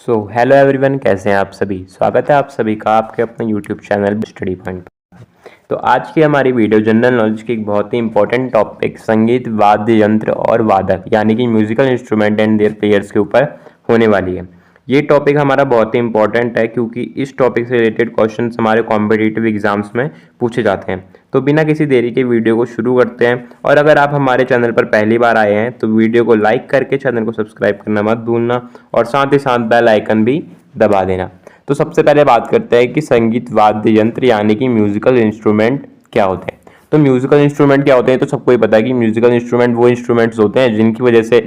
Hello everyone, कैसे हैं आप सभी। स्वागत है आप सभी का आपके अपने यूट्यूब चैनल स्टडी पॉइंट पर। तो आज की हमारी वीडियो जनरल नॉलेज की एक बहुत ही इंपॉर्टेंट टॉपिक संगीत वाद्य यंत्र और वादक यानी कि musical instrument and their players के ऊपर होने वाली है। ये टॉपिक हमारा बहुत ही इंपॉर्टेंट है क्योंकि इस टॉपिक से रिलेटेड क्वेश्चंस हमारे कॉम्पिटिटिव एग्जाम्स में पूछे जाते हैं। तो बिना किसी देरी के वीडियो को शुरू करते हैं। और अगर आप हमारे चैनल पर पहली बार आए हैं तो वीडियो को लाइक करके चैनल को सब्सक्राइब करना मत भूलना और साथ ही साथ बेल आइकन भी दबा देना। तो सबसे पहले बात करते हैं कि संगीत वाद्य यंत्र यानी कि म्यूजिकल इंस्ट्रूमेंट क्या होते हैं। तो म्यूजिकल इंस्ट्रूमेंट क्या होते हैं, तो सबको ही पता है कि म्यूजिकल इंस्ट्रूमेंट वो इंस्ट्रूमेंट्स होते हैं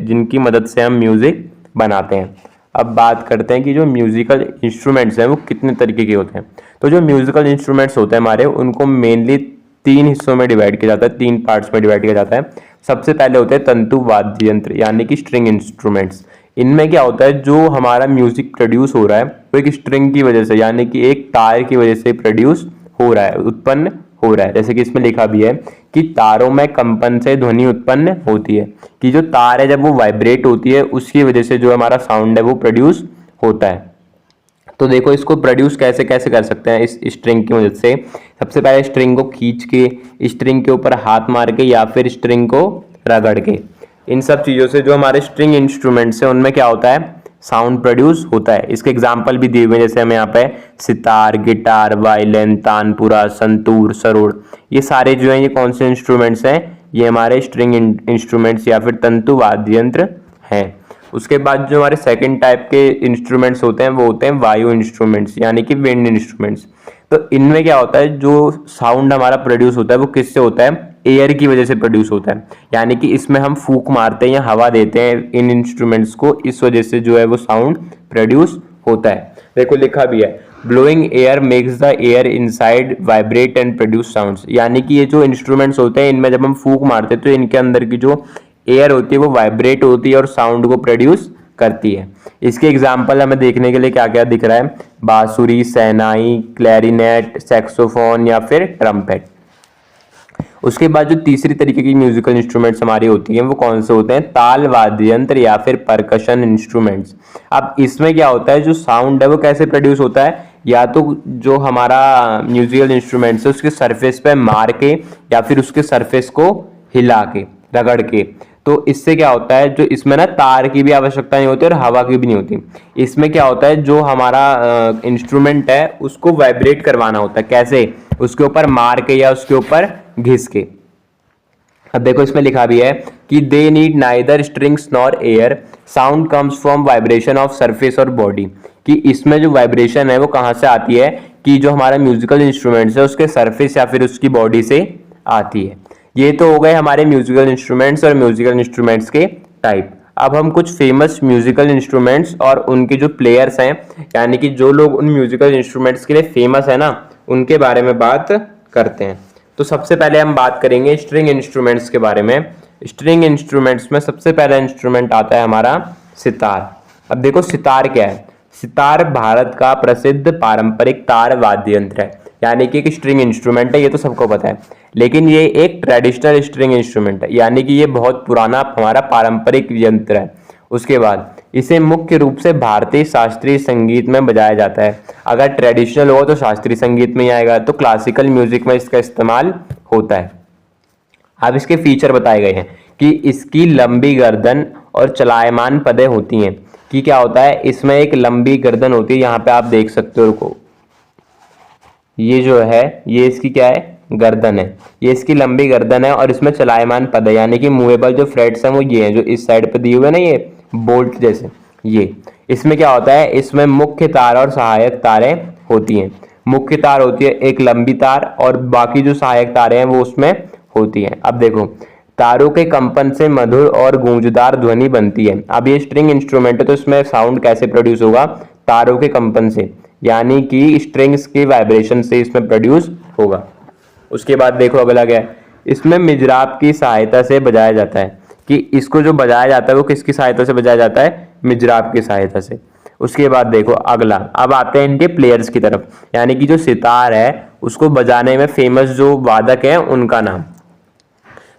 जिनकी मदद से हम म्यूजिक बनाते हैं। अब बात करते हैं कि जो म्यूजिकल इंस्ट्रूमेंट्स हैं वो कितने तरीके के होते हैं। तो जो म्यूजिकल इंस्ट्रूमेंट्स होते हैं हमारे, उनको मेनली 3 हिस्सों में डिवाइड किया जाता है, 3 पार्ट्स में डिवाइड किया जाता है। सबसे पहले होते हैं तंतु वाद्य यंत्र यानी कि स्ट्रिंग इंस्ट्रूमेंट्स। इनमें क्या होता है, जो हमारा म्यूजिक प्रोड्यूस हो रहा है वो एक स्ट्रिंग की वजह से यानी कि एक तार की वजह से प्रोड्यूस हो रहा है, उत्पन्न हो रहा है। जैसे कि इसमें लिखा भी है कि तारों में कंपन से ध्वनि उत्पन्न होती है, कि जो तार है जब वो वाइब्रेट होती है उसकी वजह से जो हमारा साउंड है वो प्रोड्यूस होता है। तो देखो इसको प्रोड्यूस कैसे कैसे कर सकते हैं इस स्ट्रिंग की मदद से। सबसे पहले स्ट्रिंग को खींच के, स्ट्रिंग के ऊपर हाथ मार के या फिर स्ट्रिंग को रगड़ के, इन सब चीज़ों से जो हमारे स्ट्रिंग इंस्ट्रूमेंट्स हैं उनमें क्या होता है, साउंड प्रोड्यूस होता है। इसके एग्जाम्पल भी दिए हुए हैं, जैसे हमें यहाँ पे सितार, गिटार, वायलिन, तानपुरा, संतूर, सरोद, ये सारे जो हैं ये कौन से इंस्ट्रूमेंट्स हैं, ये हमारे स्ट्रिंग इंस्ट्रूमेंट्स या फिर तंतु वाद्य यंत्र हैं। उसके बाद जो हमारे सेकंड टाइप के इंस्ट्रूमेंट्स होते हैं वो होते हैं वायु इंस्ट्रूमेंट्स यानी कि विंड इंस्ट्रूमेंट्स। तो इनमें क्या होता है, जो साउंड हमारा प्रोड्यूस होता है वो किससे होता है, एयर की वजह से प्रोड्यूस होता है। यानी कि इसमें हम फूंक मारते हैं या हवा देते हैं इन इंस्ट्रूमेंट्स को, इस वजह से जो है वो साउंड प्रोड्यूस होता है। देखो लिखा भी है, blowing air makes the air inside vibrate and produce sounds. यानी कि ये जो इंस्ट्रूमेंट्स होते हैं इनमें जब हम फूंक मारते हैं तो इनके अंदर की जो एयर होती है वो वाइब्रेट होती है और साउंड को प्रोड्यूस करती है। इसके एग्जाम्पल हमें देखने के लिए क्या क्या दिख रहा है, बांसुरी, शहनाई, क्लैरिनेट, सैक्सोफोन या फिर ट्रम्पेट। उसके बाद जो तीसरी तरीके की म्यूजिकल इंस्ट्रूमेंट्स हमारी होती हैं वो कौन से होते हैं, ताल वाद्य यंत्र या फिर परकशन इंस्ट्रूमेंट्स। अब इसमें क्या होता है, जो साउंड है वो कैसे प्रोड्यूस होता है, या तो जो हमारा म्यूजिकल इंस्ट्रूमेंट्स है उसके सरफेस पे मार के या फिर उसके सरफेस को हिला के, रगड़ के। तो इससे क्या होता है, जो इसमें ना तार की भी आवश्यकता नहीं होती और हवा की भी नहीं होती। इसमें क्या होता है, जो हमारा इंस्ट्रूमेंट है उसको वाइब्रेट करवाना होता है। कैसे, उसके ऊपर मार के या उसके ऊपर घिस के। अब देखो इसमें लिखा भी है कि they need neither strings nor air, sound comes from vibration of surface और बॉडी। कि इसमें जो वाइब्रेशन है वो कहाँ से आती है, कि जो हमारा म्यूजिकल इंस्ट्रूमेंट्स है उसके सरफेस या फिर उसकी बॉडी से आती है। ये तो हो गए हमारे म्यूजिकल इंस्ट्रूमेंट्स और म्यूजिकल इंस्ट्रूमेंट्स के टाइप। अब हम कुछ फेमस म्यूजिकल इंस्ट्रूमेंट्स और उनके जो प्लेयर्स हैं, यानी कि जो लोग उन म्यूजिकल इंस्ट्रूमेंट्स के लिए फेमस है ना, उनके बारे में बात करते हैं। तो सबसे पहले हम बात करेंगे स्ट्रिंग इंस्ट्रूमेंट्स के बारे में। स्ट्रिंग इंस्ट्रूमेंट्स में सबसे पहला इंस्ट्रूमेंट आता है हमारा सितार। अब देखो सितार क्या है, सितार भारत का प्रसिद्ध पारंपरिक तार वाद्य यंत्र है, यानी कि एक स्ट्रिंग इंस्ट्रूमेंट है, ये तो सबको पता है। लेकिन ये एक ट्रेडिशनल स्ट्रिंग इंस्ट्रूमेंट है, यानी कि ये बहुत पुराना हमारा पारंपरिक यंत्र है। उसके बाद इसे मुख्य रूप से भारतीय शास्त्रीय संगीत में बजाया जाता है। अगर ट्रेडिशनल हो तो शास्त्रीय संगीत में ही आएगा, तो क्लासिकल म्यूजिक में इसका इस्तेमाल होता है। अब इसके फीचर बताए गए हैं कि इसकी लंबी गर्दन और चलायमान पदें होती हैं। कि क्या होता है, इसमें एक लंबी गर्दन होती है, यहाँ पे आप देख सकते हो, रुको, ये जो है ये इसकी क्या है, गर्दन है, ये इसकी लंबी गर्दन है और इसमें चलायमान पद है, यानी कि मूवेबल जो फ्रेट्स हैं वो ये हैं जो इस साइड पे दिए हुए ना, ये बोल्ट जैसे। ये इसमें क्या होता है, इसमें मुख्य तार और सहायक तारें होती हैं। मुख्य तार होती है एक लंबी तार और बाकी जो सहायक तारें हैं वो उसमें होती हैं। अब देखो, तारों के कंपन से मधुर और गूंजदार ध्वनि बनती है। अब ये स्ट्रिंग इंस्ट्रूमेंट है तो इसमें साउंड कैसे प्रोड्यूस होगा, तारों के कंपन से, यानी कि स्ट्रिंग्स के वाइब्रेशन से इसमें प्रोड्यूस होगा। उसके बाद देखो अगला क्या है, इसमें मिजराब की सहायता से बजाया जाता है। कि इसको जो बजाया जाता है वो किसकी सहायता से बजाया जाता है, मिजराब की सहायता से। उसके बाद देखो अगला, अब आते हैं इनके प्लेयर्स की तरफ, यानी कि जो सितार है उसको बजाने में फेमस जो वादक हैं उनका नाम।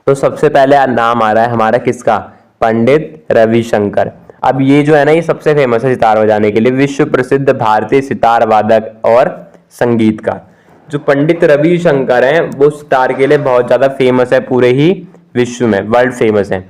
तो सबसे पहले नाम आ रहा है हमारा किसका, पंडित रविशंकर। अब ये जो है ना, ये सबसे फेमस है सितार बजाने के लिए, विश्व प्रसिद्ध भारतीय सितार वादक और संगीतकार। जो पंडित रविशंकर हैं वो सितार के लिए बहुत ज्यादा फेमस है, पूरे ही विश्व में वर्ल्ड फेमस है।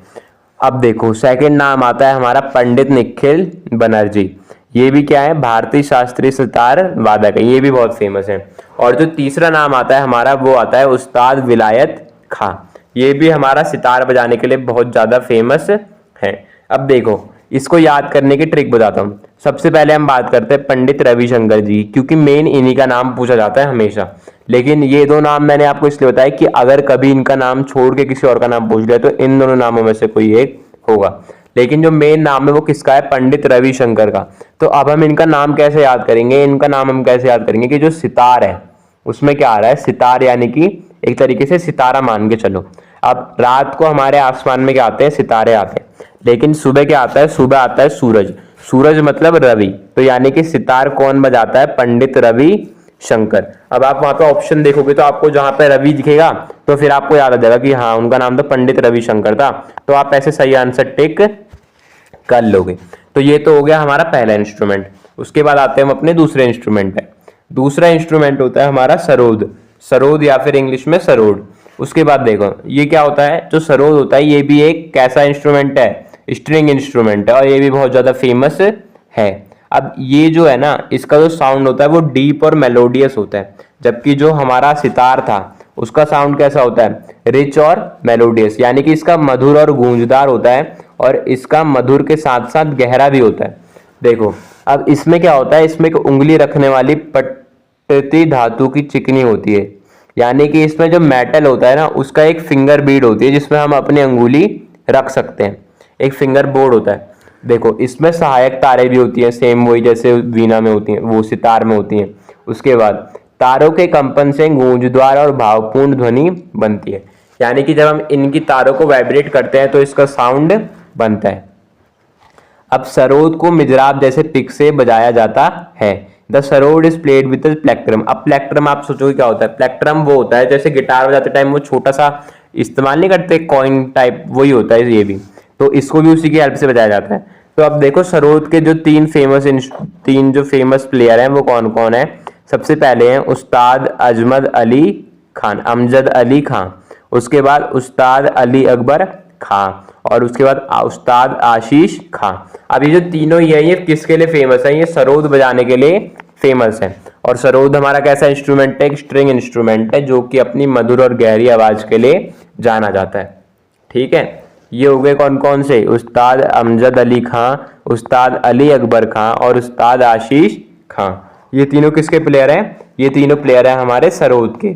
अब देखो सेकंड नाम आता है हमारा पंडित निखिल बनर्जी। ये भी क्या है, भारतीय शास्त्रीय सितार वादक है, ये भी बहुत फेमस है। और जो तीसरा नाम आता है हमारा वो आता है उस्ताद विलायत खां। ये भी हमारा सितार बजाने के लिए बहुत ज्यादा फेमस है। अब देखो इसको याद करने की ट्रिक बताता हूँ। सबसे पहले हम बात करते हैं पंडित रविशंकर जी, क्योंकि मेन इन्हीं का नाम पूछा जाता है हमेशा। लेकिन ये दो नाम मैंने आपको इसलिए बताया कि अगर कभी इनका नाम छोड़ के किसी और का नाम पूछ लिया तो इन दोनों नामों में से कोई एक होगा। लेकिन जो मेन नाम है वो किसका है, पंडित रविशंकर का। तो अब हम इनका नाम कैसे याद करेंगे, इनका नाम हम कैसे याद करेंगे कि जो सितार है उसमें क्या आ रहा है, सितार यानी कि एक तरीके से सितारा मान के चलो। अब रात को हमारे आसमान में क्या आते हैं, सितारे आते हैं। लेकिन सुबह क्या आता है, सुबह आता है सूरज। सूरज मतलब रवि, तो यानी कि सितार कौन बजाता है, पंडित रवि शंकर। अब आप वहां पे ऑप्शन देखोगे तो आपको जहां पे रवि दिखेगा तो फिर आपको याद आ जाएगा कि हाँ उनका नाम तो पंडित रविशंकर था। तो आप ऐसे सही आंसर टिक कर लोगे। तो ये तो हो गया हमारा पहला इंस्ट्रूमेंट। उसके बाद आते हैं हम अपने दूसरे इंस्ट्रूमेंट पे। दूसरा इंस्ट्रूमेंट होता है हमारा सरोद। सरोद या फिर इंग्लिश में सरोड। उसके बाद देखो ये क्या होता है, जो सरोद होता है ये भी एक कैसा इंस्ट्रूमेंट है, स्ट्रिंग इंस्ट्रूमेंट है, और ये भी बहुत ज्यादा फेमस है। अब ये जो है ना, इसका जो साउंड होता है वो डीप और मेलोडियस होता है, जबकि जो हमारा सितार था उसका साउंड कैसा होता है, रिच और मेलोडियस, यानी कि इसका मधुर और गूंजदार होता है और इसका मधुर के साथ साथ गहरा भी होता है। देखो अब इसमें क्या होता है, इसमें एक उंगली रखने वाली पट्टी धातु की चिकनी होती है, यानी कि इसमें जो मेटल होता है ना उसका एक फिंगर बीड होती है जिसमें हम अपनी अंगुली रख सकते हैं, एक फिंगर बोर्ड होता है। देखो इसमें सहायक तारें भी होती हैं, सेम वही जैसे वीणा में होती हैं वो सितार में होती हैं। उसके बाद तारों के कंपन से गूंजदार और भावपूर्ण ध्वनि बनती है, यानी कि जब हम इनकी तारों को वाइब्रेट करते हैं तो इसका साउंड बनता है। अब सरोद को मिजराब जैसे पिक से बजाया जाता है। The sarod is played with plectrum. अब प्लेक्ट्रम आप सोचोगे क्या होता है, प्लेक्ट्रम वो होता है जैसे गिटार बजाते टाइम वो छोटा सा इस्तेमाल नहीं करते कॉइन टाइप, वही होता है ये भी, तो इसको भी उसी की हेल्प से बजाया जाता है। तो अब देखो सरोद के जो तीन जो फेमस प्लेयर हैं वो कौन कौन है। सबसे पहले हैं उस्ताद अमजद अली खान, उसके बाद उस्ताद अली अकबर खां, और उसके बाद उस्ताद आशीष खां। अब ये जो तीनों ही है ये किसके लिए फेमस है, ये सरोद बजाने के लिए फेमस है। और सरोद हमारा कैसा इंस्ट्रूमेंट है, एक स्ट्रिंग इंस्ट्रूमेंट है जो कि अपनी मधुर और गहरी आवाज के लिए जाना जाता है। ठीक है, ये हो गए कौन कौन से, उस्ताद अमजद अली खां, उस्ताद अली अकबर खां और उस्ताद आशीष खां। ये तीनों किसके प्लेयर हैं, ये तीनों प्लेयर हैं हमारे सरोद के।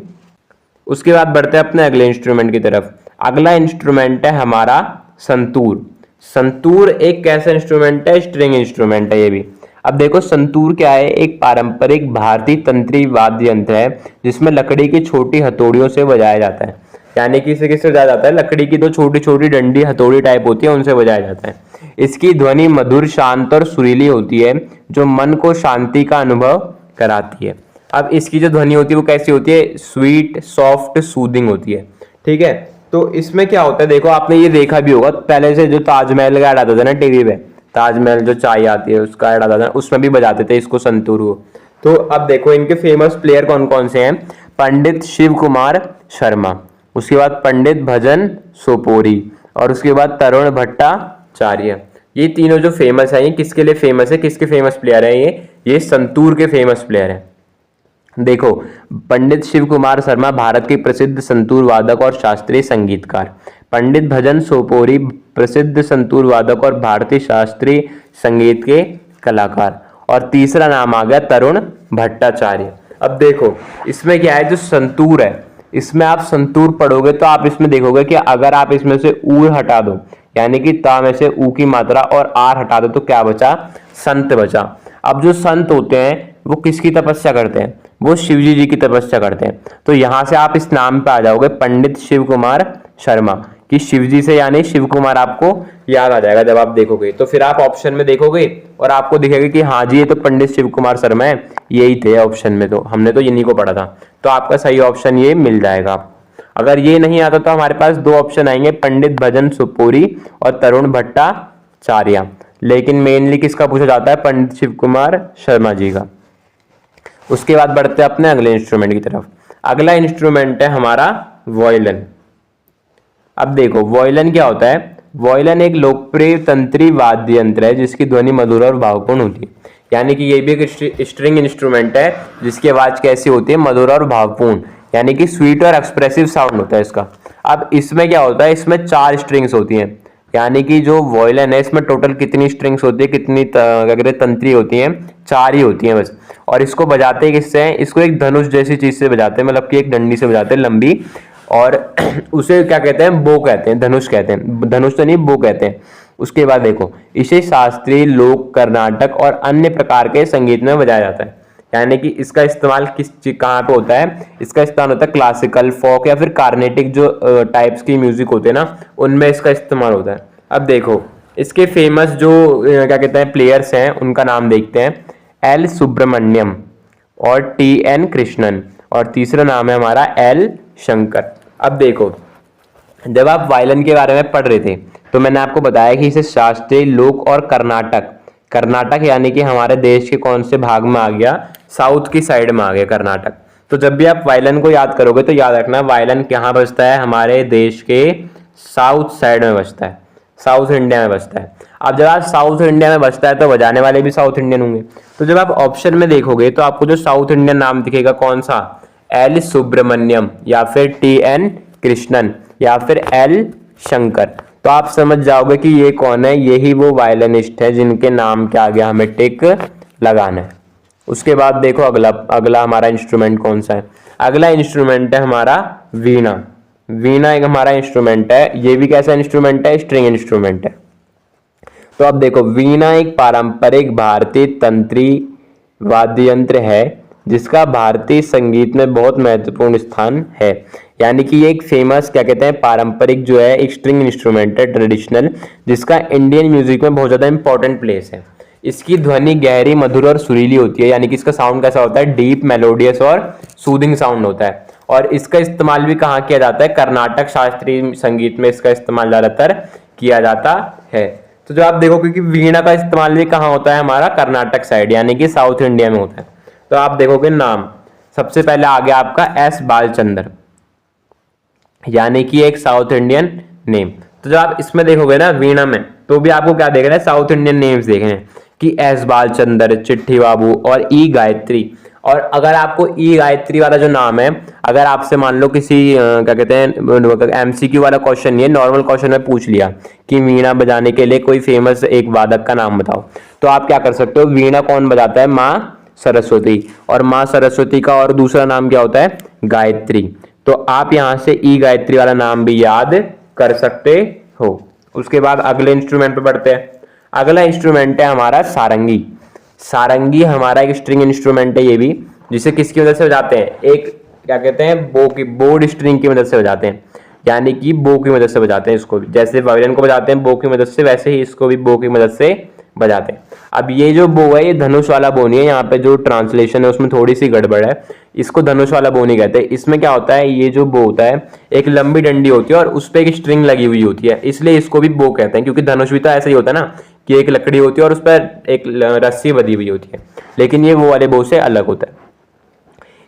उसके बाद बढ़ते हैं अपने अगले इंस्ट्रूमेंट की तरफ। अगला इंस्ट्रूमेंट है हमारा संतूर। संतूर एक कैसा इंस्ट्रूमेंट है, स्ट्रिंग इंस्ट्रूमेंट है ये भी। अब देखो संतूर क्या है, एक पारंपरिक भारतीय तंत्री वाद्य यंत्र है जिसमें लकड़ी की छोटी हथौड़ियों से बजाया जाता है, यानी कि इसे किससे बजाया जाता है, लकड़ी की दो छोटी छोटी डंडी हथौड़ी टाइप होती है उनसे बजाया जाता है। इसकी ध्वनि मधुर, शांत और सुरीली होती है जो मन को शांति का अनुभव कराती है। अब इसकी जो ध्वनि होती है वो कैसी होती है, स्वीट, सॉफ्ट, सूदिंग होती है। ठीक है, तो इसमें क्या होता है, देखो आपने ये देखा भी होगा पहले से जो ताजमहल का ऐड आता था ना टीवी पे, ताजमहल जो चाय आती है उसका ऐड आता था, उसमें भी बजाते थे इसको संतूर को। तो अब देखो इनके फेमस प्लेयर कौन कौन से हैं, पंडित शिव कुमार शर्मा, उसके बाद पंडित भजन सोपोरी और उसके बाद तरुण भट्टाचार्य। ये तीनों जो फेमस है, ये किसके लिए फेमस है, किसके फेमस प्लेयर है, ये संतूर के फेमस प्लेयर है। देखो पंडित शिव कुमार शर्मा भारत के प्रसिद्ध संतूर वादक और शास्त्रीय संगीतकार, पंडित भजन सोपोरी प्रसिद्ध संतूर वादक और भारतीय शास्त्रीय संगीत के कलाकार, और तीसरा नाम आ गया तरुण भट्टाचार्य। अब देखो इसमें क्या है, जो संतूर है इसमें आप संतूर पढ़ोगे तो आप इसमें देखोगे कि अगर आप इसमें से ऊ हटा दो, यानी कि ता में से ऊ की मात्रा और आर हटा दो तो क्या बचा, संत बचा। अब जो संत होते हैं वो किसकी तपस्या करते हैं, वो शिवजी जी की तपस्या करते हैं। तो यहां से आप इस नाम पे आ जाओगे पंडित शिव कुमार शर्मा, कि शिवजी से यानी शिव कुमार आपको याद आ जाएगा जब आप देखोगे। तो फिर आप ऑप्शन में देखोगे और आपको दिखेगा कि हाँ जी ये तो पंडित शिव कुमार शर्मा है, यही थे ऑप्शन में, तो हमने तो इन्हीं को पढ़ा था। तो आपका सही ऑप्शन ये मिल जाएगा। अगर ये नहीं आता तो हमारे पास दो ऑप्शन आएंगे, पंडित भजन सोपोरी और तरुण भट्टाचार्य। लेकिन मेनली किसका पूछा जाता है, पंडित शिव कुमार शर्मा जी का। उसके बाद बढ़ते हैं अपने अगले इंस्ट्रूमेंट की तरफ। अगला इंस्ट्रूमेंट है हमारा वॉयलिन। अब देखो वॉयलिन क्या होता है, वॉयलिन एक लोकप्रिय तंत्री वाद्य यंत्र है जिसकी ध्वनि मधुर और भावपूर्ण होती है। यानी कि ये भी एक स्ट्रिंग इंस्ट्रूमेंट है जिसकी आवाज कैसी होती है, मधुर और भावपूर्ण, यानी कि स्वीट और एक्सप्रेसिव साउंड होता है इसका। अब इसमें क्या होता है, इसमें 4 स्ट्रिंग्स होती हैं, यानी कि जो वॉयलिन है इसमें टोटल कितनी स्ट्रिंग्स होती है, कितनी क्या कहते हैं तंत्री होती हैं, 4 ही होती हैं बस। और इसको बजाते किससे हैं, इसको एक धनुष जैसी चीज से बजाते हैं, मतलब कि एक डंडी से बजाते हैं लंबी, और उसे क्या कहते हैं, बो कहते हैं, धनुष कहते हैं, धनुष तो नहीं बो कहते हैं। उसके बाद देखो इसे शास्त्रीय, लोक, कर्नाटक और अन्य प्रकार के संगीत में बजाया जाता है। यानी कि इसका इस्तेमाल कहाँ पे होता है, इसका इस्तेमाल होता है क्लासिकल, फोक या फिर कार्नेटिक जो टाइप्स की म्यूजिक होते हैं ना, उनमें इसका इस्तेमाल होता है। अब देखो इसके फेमस जो क्या कहते हैं प्लेयर्स हैं उनका नाम देखते हैं, एल सुब्रमण्यम और टी एन कृष्णन, और तीसरा नाम है हमारा एल शंकर। अब देखो जब आप वायलिन के बारे में पढ़ रहे थे तो मैंने आपको बताया कि इसे शास्त्रीय, लोक और कर्नाटक, कर्नाटक यानी कि हमारे देश के कौन से भाग में आ गया, साउथ की साइड में आ गया कर्नाटक। तो जब भी आप वायलिन को याद करोगे तो याद रखना वायलिन कहाँ बजता है, हमारे देश के साउथ साइड में बजता है, साउथ इंडिया में बजता है। अब जब आप साउथ इंडिया में बजता है तो बजाने वाले भी साउथ इंडियन होंगे। तो जब आप ऑप्शन में देखोगे तो आपको जो साउथ इंडियन नाम दिखेगा कौन सा, एल सुब्रमण्यम या फिर टी एन कृष्णन या फिर एल शंकर। तो आप समझ जाओगे कि ये कौन है, यही वो वायलिनिस्ट है जिनके नाम के आगे हमें टिक लगाना है। उसके बाद देखो अगला हमारा इंस्ट्रूमेंट कौन सा है, अगला इंस्ट्रूमेंट है हमारा वीणा। वीणा एक हमारा इंस्ट्रूमेंट है, ये भी कैसा इंस्ट्रूमेंट है, स्ट्रिंग इंस्ट्रूमेंट है। तो अब देखो वीणा एक पारंपरिक भारतीय तंत्री वाद्य यंत्र है जिसका भारतीय संगीत में बहुत महत्वपूर्ण स्थान है। यानी कि ये एक फेमस क्या कहते हैं पारंपरिक जो है एक स्ट्रिंग इंस्ट्रूमेंट है, ट्रेडिशनल, जिसका इंडियन म्यूजिक में बहुत ज़्यादा इंपॉर्टेंट प्लेस है। इसकी ध्वनि गहरी, मधुर और सुरीली होती है, यानी कि इसका साउंड कैसा होता है, डीप, मेलोडियस और सूदिंग साउंड होता है। और इसका इस्तेमाल भी कहाँ किया जाता है, कर्नाटक शास्त्रीय संगीत में इसका इस्तेमाल ज़्यादातर किया जाता है। तो जो आप देखो क्योंकि वीणा का इस्तेमाल भी कहाँ होता है, हमारा कर्नाटक साइड यानी कि साउथ इंडिया में होता है। तो आप देखोगे नाम सबसे पहले आ गया आपका एस बालचंद्र, यानी कि एक साउथ इंडियन नेम। तो जब आप इसमें देखोगे ना वीणा में, तो भी आपको क्या देखना है, साउथ इंडियन नेम्स देखने हैं कि एस बालचंद्र, चिट्ठी बाबू और ई गायत्री। और अगर आपको ई गायत्री वाला जो नाम है, अगर आपसे मान लो किसी क्या कहते हैं एमसीक्यू वाला क्वेश्चन नहीं है, नॉर्मल क्वेश्चन में पूछ लिया कि वीणा बजाने के लिए कोई फेमस एक वादक का नाम बताओ, तो आप क्या कर सकते हो, वीणा कौन बजाता है, माँ सरस्वती, और माँ सरस्वती का और दूसरा नाम क्या होता है, गायत्री। तो आप यहाँ से ई गायत्री वाला नाम भी याद कर सकते हो। उसके बाद अगले इंस्ट्रूमेंट पे बढ़ते हैं। अगला इंस्ट्रूमेंट है हमारा सारंगी। सारंगी हमारा एक स्ट्रिंग इंस्ट्रूमेंट है, ये भी, जिसे किसकी मदद से बजाते हैं, एक क्या कहते हैं बो की, बोर्ड स्ट्रिंग की मदद से बजाते हैं, यानी कि बो की मदद से बजाते हैं इसको भी। जैसे वायलिन को बजाते हैं बो की मदद से, वैसे ही इसको भी बो की मदद से बजाते हैं। अब ये जो बो है ये धनुष वाला बो नहीं है, यहाँ पे जो ट्रांसलेशन है उसमें थोड़ी सी गड़बड़ है, इसको धनुष वाला बो नहीं कहते। इसमें क्या होता है, ये जो बो होता है एक लंबी डंडी होती है और उस पर एक स्ट्रिंग लगी हुई होती है, इसलिए इसको भी बो कहते हैं। क्योंकि धनुष भी तो ऐसा ही होता है ना कि एक लकड़ी होती है और उस पर एक रस्सी बंधी हुई होती है, लेकिन ये वो वाले बो से अलग होता है।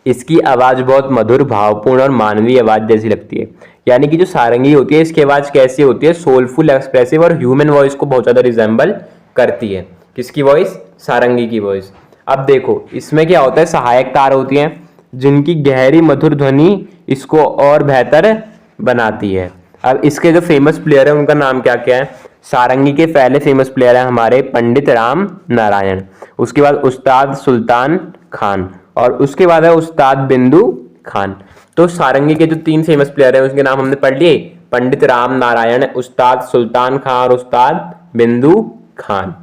इसकी आवाज बहुत मधुर, भावपूर्ण और मानवीय आवाज जैसी लगती है। यानी कि जो सारंगी होती है इसकी आवाज कैसी होती है, सोलफुल, एक्सप्रेसिव और ह्यूमन वॉइस को बहुत ज्यादा रिजेंबल करती है। किसकी वॉइस, सारंगी की वॉइस। अब देखो इसमें क्या होता है, सहायक तार होती हैं जिनकी गहरी मधुर ध्वनि इसको और बेहतर बनाती है। अब इसके जो फेमस प्लेयर है उनका नाम क्या क्या है, सारंगी के पहले फेमस प्लेयर है हमारे पंडित राम नारायण, उसके बाद उस्ताद सुल्तान खान, और उसके बाद है उस्ताद बिंदु खान। तो सारंगी के जो 3 फेमस प्लेयर हैं उसके नाम हमने पढ़ लिए, पंडित राम नारायण, उस्ताद सुल्तान खान और उस्ताद बिंदु खान।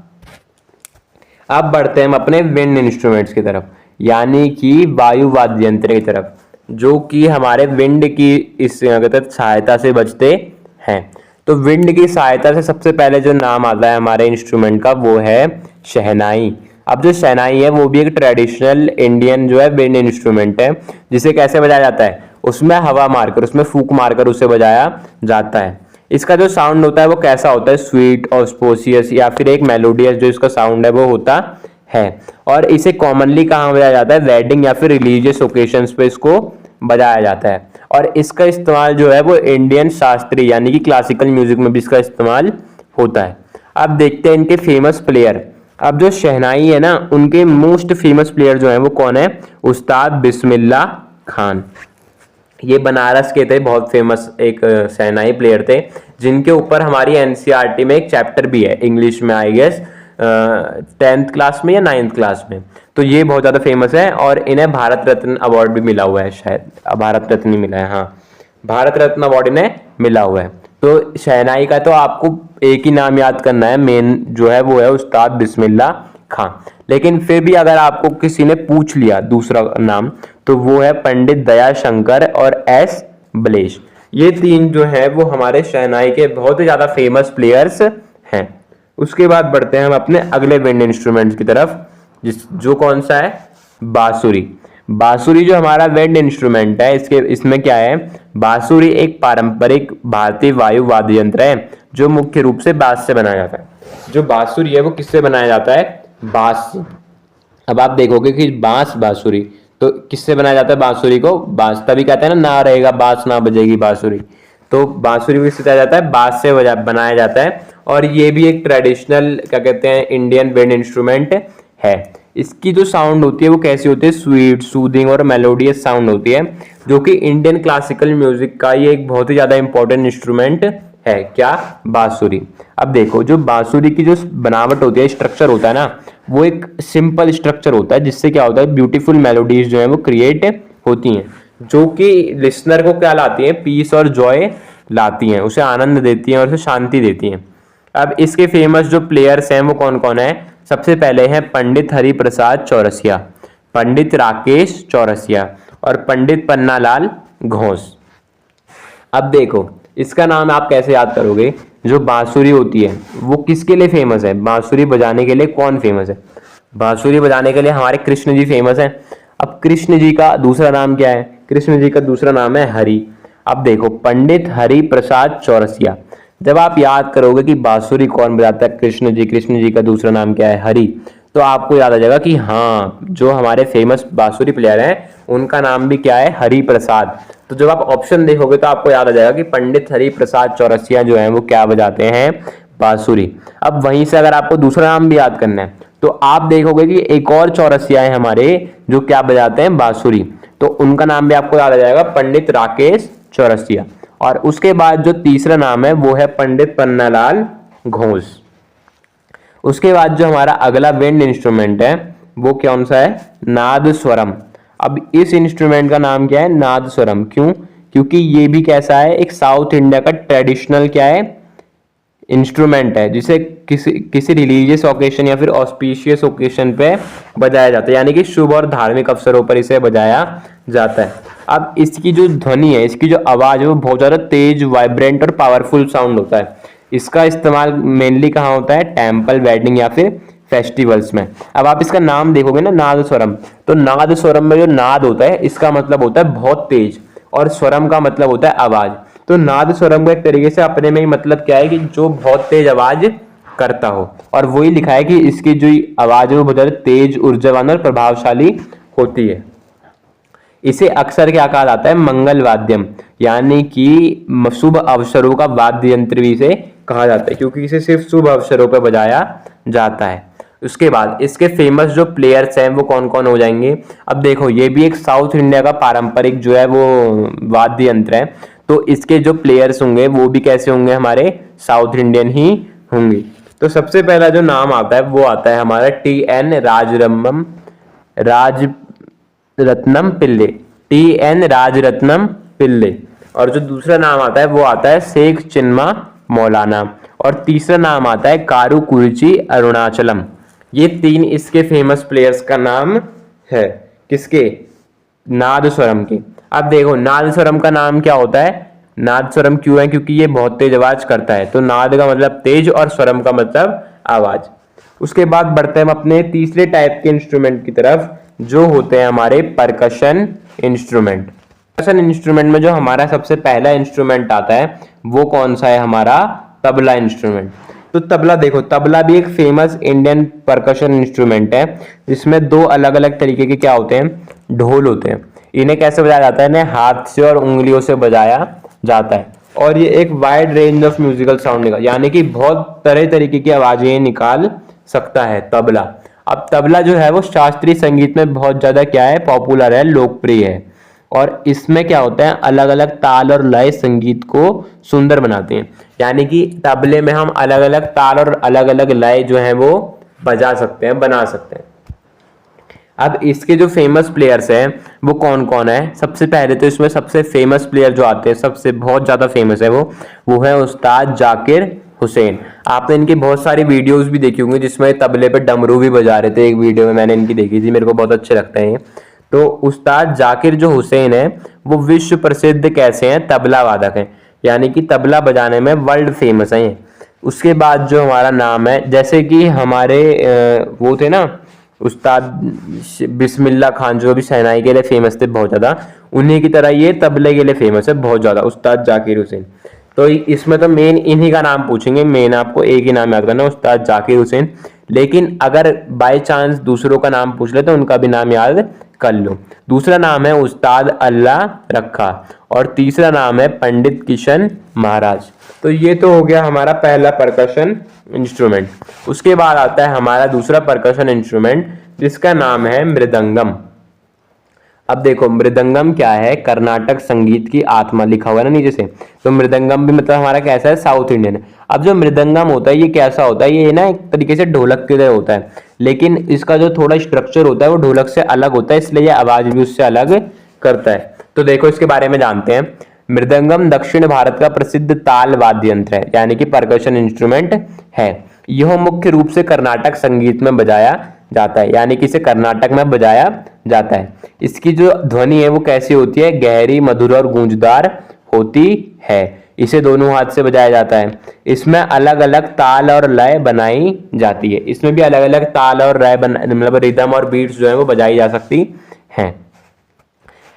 अब बढ़ते हैं हम अपने विंड इंस्ट्रूमेंट्स की तरफ, यानी कि वायु वाद्य यंत्र की तरफ, जो कि हमारे विंड की इस सहायता से बजते हैं। तो विंड की सहायता से सबसे पहले जो नाम आता है हमारे इंस्ट्रूमेंट का वो है शहनाई। अब जो शहनाई है वो भी एक ट्रेडिशनल इंडियन जो है विंड इंस्ट्रूमेंट है, जिसे कैसे बजाया जाता है, उसमें हवा मारकर, उसमें फूंक मारकर उसे बजाया जाता है। इसका जो साउंड होता है वो कैसा होता है, स्वीट और स्पोसियस या फिर एक मेलोडियस जो इसका साउंड है वो होता है। और इसे कॉमनली कहाँ बजाया जाता है, वेडिंग या फिर रिलीजियस ओकेशंस पे इसको बजाया जाता है। और इसका इस्तेमाल जो है वो इंडियन शास्त्रीय यानी कि क्लासिकल म्यूजिक में भी इसका इस्तेमाल होता है। अब देखते हैं इनके फेमस प्लेयर। अब जो शहनाई है ना, उनके मोस्ट फेमस प्लेयर जो है वो कौन है, उस्ताद बिस्मिल्लाह खान। ये बनारस के थे, बहुत फेमस एक शहनाई प्लेयर थे, जिनके ऊपर हमारी एनसीईआरटी में एक चैप्टर भी है इंग्लिश में, आई गेस 10th क्लास में या 9th क्लास में। तो ये बहुत ज़्यादा फेमस है और इन्हें भारत रत्न अवार्ड भी मिला हुआ है, शायद भारत रत्न ही मिला है, हाँ भारत रत्न अवार्ड इन्हें मिला हुआ है। तो शहनाई का तो आपको एक ही नाम याद करना है, मेन जो है वो है उस्ताद बिस्मिल्लाह खां। लेकिन फिर भी अगर आपको किसी ने पूछ लिया दूसरा नाम तो वो है पंडित दयाशंकर और एस बलेश। ये तीन जो है वो हमारे शहनाई के बहुत ही ज़्यादा फेमस प्लेयर्स हैं। उसके बाद बढ़ते हैं हम अपने अगले विंड इंस्ट्रूमेंट्स की तरफ, जो कौन सा है, बांसुरी। बांसुरी जो हमारा विंड इंस्ट्रूमेंट है, इसमें क्या है, बांसुरी एक पारंपरिक भारतीय वायु वाद्य यंत्र है जो मुख्य रूप से बांस से बनाया जाता है। जो बांसुरी है वो किससे बनाया जाता है, बांस से। अब आप देखोगे कि बांस बांसुरी, तो किससे बनाया जाता है बांसुरी को, बांस, तभी कहते हैं ना रहेगा बांस ना बजेगी बांसुरी। तो बांसुरी किससे बनाया जाता है, बांस से बनाया जाता है। और ये भी एक ट्रेडिशनल क्या कहते हैं इंडियन विंड इंस्ट्रूमेंट है। इसकी जो साउंड होती है वो कैसी होती है, स्वीट, सूदिंग और मेलोडियस साउंड होती है, जो कि इंडियन क्लासिकल म्यूजिक का ये एक बहुत ही ज्यादा इंपॉर्टेंट इंस्ट्रूमेंट है। क्या, बांसुरी। अब देखो जो बांसुरी की जो बनावट होती है, स्ट्रक्चर होता है ना, वो एक सिंपल स्ट्रक्चर होता है, जिससे क्या होता है ब्यूटीफुल मेलोडीज जो है वो क्रिएट होती हैं, जो कि लिसनर को क्या लाती हैं, पीस और जॉय लाती हैं, उसे आनंद देती हैं और उसे शांति देती हैं। अब इसके फेमस जो प्लेयर्स हैं वो कौन कौन है, सबसे पहले हैं पंडित हरिप्रसाद चौरसिया, पंडित राकेश चौरसिया और पंडित पन्नालाल घोष। अब देखो इसका नाम आप कैसे याद करोगे, जो बांसुरी होती है वो किसके लिए फेमस है, बांसुरी बजाने के लिए कौन फेमस है, बांसुरी बजाने के लिए हमारे कृष्ण जी फेमस हैं। अब कृष्ण जी का दूसरा नाम क्या है, कृष्ण जी का दूसरा नाम है हरि। अब देखो पंडित हरि प्रसाद चौरसिया, जब आप याद करोगे कि बांसुरी कौन बजाता है, कृष्ण जी का दूसरा नाम क्या है, हरि, तो आपको याद आ जाएगा कि हाँ जो हमारे फेमस बांसुरी प्लेयर हैं उनका नाम भी क्या है, हरि प्रसाद। तो जब आप ऑप्शन देखोगे तो आपको याद आ जाएगा कि पंडित हरि प्रसाद चौरसिया जो है वो क्या बजाते हैं, बांसुरी। अब वहीं से अगर आपको दूसरा नाम भी याद करना है तो आप देखोगे कि एक और चौरसिया है हमारे जो क्या बजाते हैं, बांसुरी, तो उनका नाम भी आपको याद आ जाएगा, पंडित राकेश चौरसिया। और उसके बाद जो तीसरा नाम है वो है पंडित पन्नालाल घोष। उसके बाद जो हमारा अगला विंड इंस्ट्रूमेंट है वो कौन सा है, नादस्वरम। अब इस इंस्ट्रूमेंट का नाम क्या है, नादस्वरम। क्यों, क्योंकि ये भी कैसा है, एक साउथ इंडिया का ट्रेडिशनल क्या है, इंस्ट्रूमेंट है, जिसे किसी रिलीजियस ओकेशन या फिर ऑस्पिशियस ओकेशन पे बजाया जाता है, यानी कि शुभ और धार्मिक अवसरों पर इसे बजाया जाता है। अब इसकी जो ध्वनि है, इसकी जो आवाज है वो बहुत ज्यादा तेज, वाइब्रेंट और पावरफुल साउंड होता है। इसका इस्तेमाल मेनली कहाँ होता है, टेम्पल, वेडिंग या फिर फेस्टिवल्स में। अब आप इसका नाम देखोगे ना, नादस्वरम, तो नादस्वरम में जो नाद होता है इसका मतलब होता है बहुत तेज, और स्वरम का मतलब होता है आवाज। तो नादस्वरम का एक तरीके से अपने में ही मतलब क्या है कि जो बहुत तेज आवाज करता हो, और वही लिखा है कि इसकी जो आवाज है वो बहुत ज्यादा तेज, ऊर्जावान और प्रभावशाली होती है। इसे अक्सर क्या कहा जाता है, मंगल वाद्यम, यानी कि शुभ अवसरों का वाद्य यंत्र भी इसे कहा जाता है, क्योंकि इसे सिर्फ शुभ अवसरों पर बजाया जाता है। उसके बाद इसके फेमस जो प्लेयर्स हैं वो कौन कौन हो जाएंगे। अब देखो ये भी एक साउथ इंडिया का पारंपरिक जो है वो वाद्य यंत्र है, तो इसके जो प्लेयर्स होंगे वो भी कैसे होंगे, हमारे साउथ इंडियन ही होंगे। तो सबसे पहला जो नाम आता है वो आता है हमारा TN राजरत्नम पिल्ले, TN राजरत्नम पिल्ले। और जो दूसरा नाम आता है वो आता है शेख चिन्मा मौलाना, और तीसरा नाम आता है कारुकुरुचि अरुणाचलम। ये तीन इसके फेमस प्लेयर्स का नाम है, किसके, नादस्वरम के। अब देखो नादस्वरम का नाम क्या होता है, नादस्वरम क्यों है, क्योंकि ये बहुत तेज आवाज करता है, तो नाद का मतलब तेज और स्वरम का मतलब आवाज। उसके बाद बढ़ते हैं हम अपने तीसरे टाइप के इंस्ट्रूमेंट की तरफ, जो होते हैं हमारे परकशन इंस्ट्रूमेंट। परकशन इंस्ट्रूमेंट में जो हमारा सबसे पहला इंस्ट्रूमेंट आता है वो कौन सा है हमारा तबला इंस्ट्रूमेंट। तो तबला देखो, तबला भी एक फेमस इंडियन परकशन इंस्ट्रूमेंट है जिसमें दो अलग अलग तरीके के क्या होते हैं, ढोल होते हैं। इन्हें कैसे बजाया जाता है, इन्हें हाथ से और उंगलियों से बजाया जाता है और ये एक wide range of musical sound निकाल, यानी कि बहुत तरह तरीके की आवाजें निकाल सकता है तबला। अब तबला जो है वो शास्त्रीय संगीत में बहुत ज्यादा क्या है, पॉपुलर है, लोकप्रिय है और इसमें क्या होता है, अलग अलग ताल और लय संगीत को सुंदर बनाते हैं। यानी कि तबले में हम अलग अलग ताल और अलग अलग लय जो है वो बजा सकते हैं, बना सकते हैं। अब इसके जो फेमस प्लेयर्स हैं वो कौन कौन है, सबसे पहले तो इसमें सबसे फेमस प्लेयर जो आते हैं, सबसे बहुत ज्यादा फेमस है वो है उस्ताद जाकिर हुसैन। आपने इनकी बहुत सारी वीडियोस भी देखी होंगी जिसमें तबले पे डमरू भी बजा रहे थे। एक वीडियो में मैंने इनकी देखी थी, मेरे को बहुत अच्छे लगते हैं। तो उस्ताद जाकिर जो हुसैन है वो विश्व प्रसिद्ध कैसे हैं, तबला वादक हैं, यानी कि तबला बजाने में वर्ल्ड फेमस हैं। उसके बाद जो हमारा नाम है, जैसे कि हमारे वो थे ना उस्ताद बिस्मिल्लाह खान जो भी शहनाई के लिए फेमस थे बहुत ज़्यादा, उन्हीं की तरह ये तबले के लिए फेमस है बहुत ज़्यादा, उस्ताद जाकिर हुसैन। तो इसमें तो मेन इन्हीं का नाम पूछेंगे, मेन आपको एक ही नाम याद करना, उस्ताद जाकिर हुसैन। लेकिन अगर बाय चांस दूसरों का नाम पूछ ले तो उनका भी नाम याद कर लो। दूसरा नाम है उस्ताद अल्लाह रखा और तीसरा नाम है पंडित किशन महाराज। तो ये तो हो गया हमारा पहला परकशन इंस्ट्रूमेंट। उसके बाद आता है हमारा दूसरा परकशन इंस्ट्रूमेंट जिसका नाम है मृदंगम। अब देखो मृदंगम क्या है, कर्नाटक संगीत की आत्मा, लिखा हुआ है ना नीचे से। तो मृदंगम भी मतलब हमारा कैसा है, साउथ इंडियन है। अब जो मृदंगम होता है ये कैसा होता है, ये ना एक तरीके से ढोलक की तरह होता है, लेकिन इसका जो थोड़ा स्ट्रक्चर होता है वो ढोलक से अलग होता है, इसलिए ये आवाज भी उससे अलग करता है। तो देखो इसके बारे में जानते हैं। मृदंगम दक्षिण भारत का प्रसिद्ध ताल वाद्य यंत्र है, यानी कि परकशन इंस्ट्रूमेंट है। यह मुख्य रूप से कर्नाटक संगीत में बजाया जाता है, यानी कि इसे कर्नाटक में बजाया जाता है। इसकी जो ध्वनि है वो कैसी होती है, गहरी, मधुर और गूंजदार होती है। इसे दोनों हाथ से बजाया जाता है। इसमें अलग अलग ताल और लय बनाई जाती है, इसमें भी अलग अलग ताल और लय मतलब रिदम और बीट्स जो है वो बजाई जा सकती हैं।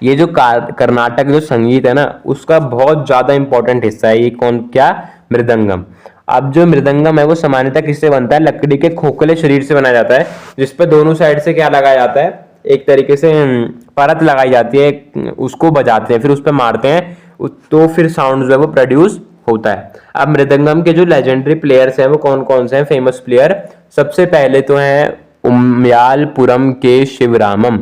ये जो कर्नाटक जो संगीत है ना उसका बहुत ज्यादा इंपॉर्टेंट हिस्सा है ये कौन, क्या, मृदंगम। अब जो मृदंगम है वो सामान्यतः किससे बनता है, लकड़ी के खोखले शरीर से बनाया जाता है, जिसपे दोनों साइड से क्या लगाया जाता है, एक तरीके से परत लगाई जाती है, उसको बजाते हैं, फिर उस पर मारते हैं तो फिर साउंड जो है वो प्रोड्यूस होता है। अब मृदंगम के जो लेजेंडरी प्लेयर्स हैं वो कौन कौन से हैं, फेमस प्लेयर, सबसे पहले तो हैं उम्यालपुरम के शिवरामम,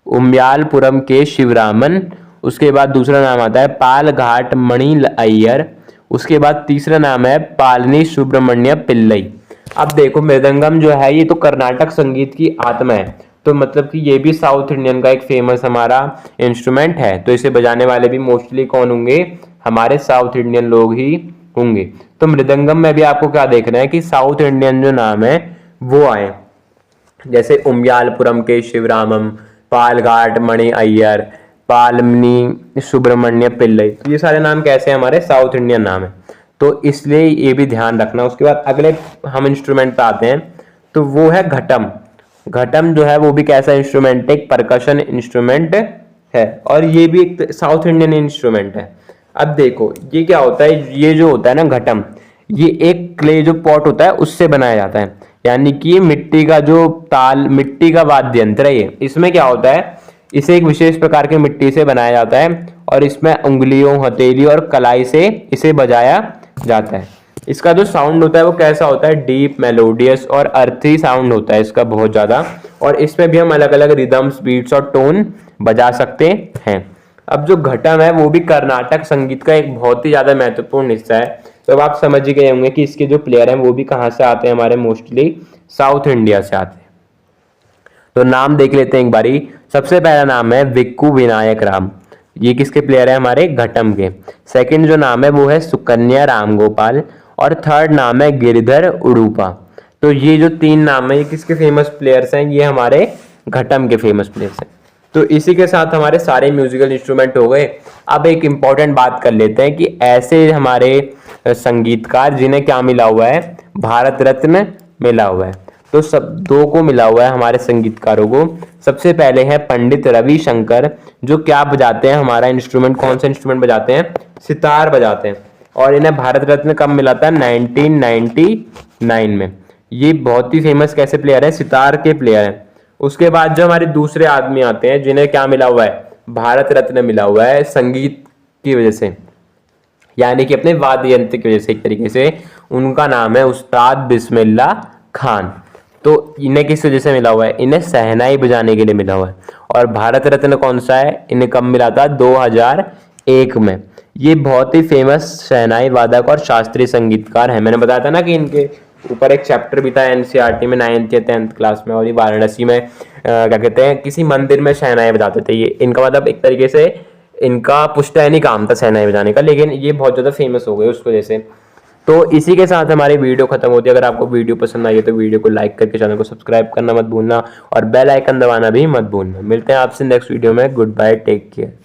उम्यालपुरम के शिवरामन। उसके बाद दूसरा नाम आता है पालघाट मणि अय्यर। उसके बाद तीसरा नाम है पालनी सुब्रमण्य पिल्लई। अब देखो मृदंगम जो है ये तो कर्नाटक संगीत की आत्मा है, तो मतलब कि ये भी साउथ इंडियन का एक फेमस हमारा इंस्ट्रूमेंट है। तो इसे बजाने वाले भी मोस्टली कौन होंगे, हमारे साउथ इंडियन लोग ही होंगे। तो मृदंगम में भी आपको क्या देखना है कि साउथ इंडियन जो नाम है वो आए, जैसे उम्यालपुरम के शिवरामम, पालघाट मणि अय्यर, पालमनी सुब्रमण्य पिल्लई, तो ये सारे नाम कैसे हैं, हमारे साउथ इंडियन नाम है, तो इसलिए ये भी ध्यान रखना। उसके बाद अगले हम इंस्ट्रूमेंट पे आते हैं, तो वो है घटम। घटम जो है वो भी कैसा इंस्ट्रूमेंट है, एक परकशन इंस्ट्रूमेंट है और ये भी एक साउथ इंडियन इंस्ट्रूमेंट है। अब देखो ये क्या होता है, ये जो होता है ना घटम, ये एक क्ले जो पॉट होता है उससे बनाया जाता है, यानी कि मिट्टी का जो ताल, मिट्टी का वाद्य यंत्र है ये। इसमें क्या होता है, इसे एक विशेष प्रकार की मिट्टी से बनाया जाता है और इसमें उंगलियों, हथेली और कलाई से इसे बजाया जाता है। इसका जो साउंड होता है वो कैसा होता है, डीप, मेलोडियस और अर्थी साउंड होता है इसका बहुत ज्यादा, और इसमें भी हम अलग अलग रिदम्स, बीट्स और टोन बजा सकते हैं। अब जो घटम है वो भी कर्नाटक संगीत का एक बहुत ही ज्यादा महत्वपूर्ण हिस्सा है। तो अब आप समझ ही गए होंगे कि इसके जो प्लेयर हैं वो भी कहाँ से आते हैं, हमारे मोस्टली साउथ इंडिया से आते हैं। तो नाम देख लेते हैं एक बारी। सबसे पहला नाम है विक्कू विनायक राम, ये किसके प्लेयर है, हमारे घटम के। सेकंड जो नाम है वो है सुकन्या राम गोपाल और थर्ड नाम है गिरिधर उडुपा। तो ये जो तीन नाम है ये किसके फेमस प्लेयर्स हैं, ये हमारे घटम के फेमस प्लेयर्स हैं। तो इसी के साथ हमारे सारे म्यूजिकल इंस्ट्रूमेंट हो गए। अब एक इम्पॉर्टेंट बात कर लेते हैं कि ऐसे हमारे संगीतकार जिन्हें क्या मिला हुआ है, भारत रत्न मिला हुआ है। तो सब दो को मिला हुआ है हमारे संगीतकारों को। सबसे पहले है पंडित रविशंकर, जो क्या बजाते हैं, हमारा इंस्ट्रूमेंट, कौन सा इंस्ट्रूमेंट बजाते हैं, सितार बजाते हैं। और इन्हें भारत रत्न कब मिला था? 1999 में। ये बहुत ही फेमस कैसे प्लेयर है? सितार के प्लेयर हैं। उसके बाद जो हमारे दूसरे आदमी आते हैं जिन्हें क्या मिला हुआ है? भारत रत्न मिला हुआ है संगीत की वजह से, यानी कि अपने वाद्य यंत्र की वजह से एक तरीके से। उनका नाम है उस्ताद बिस्मिल्लाह खान। तो इन्हें किस वजह से मिला हुआ है? इन्हें शहनाई बजाने के लिए मिला हुआ है। और भारत रत्न कौन सा है? इन्हें कब मिला था? 2001 में। ये बहुत ही फेमस शहनाई वादक और शास्त्रीय संगीतकार है। मैंने बताया था ना कि इनके ऊपर एक चैप्टर भी था एनसीईआरटी में 9th या 10th क्लास में, और ये वाराणसी में क्या कहते हैं किसी मंदिर में शहनाई बजाते थे। ये इनका मतलब एक तरीके से इनका पुश्तैनी काम था शहनाई बजाने का, लेकिन ये बहुत ज़्यादा फेमस हो गए उस वजह से। तो इसी के साथ हमारी वीडियो खत्म होती है। अगर आपको वीडियो पसंद आई है तो वीडियो को लाइक करके चैनल को सब्सक्राइब करना मत भूलना और बेल आइकन दबाना भी मत भूलना। मिलते हैं आपसे नेक्स्ट वीडियो में। Good bye, take care.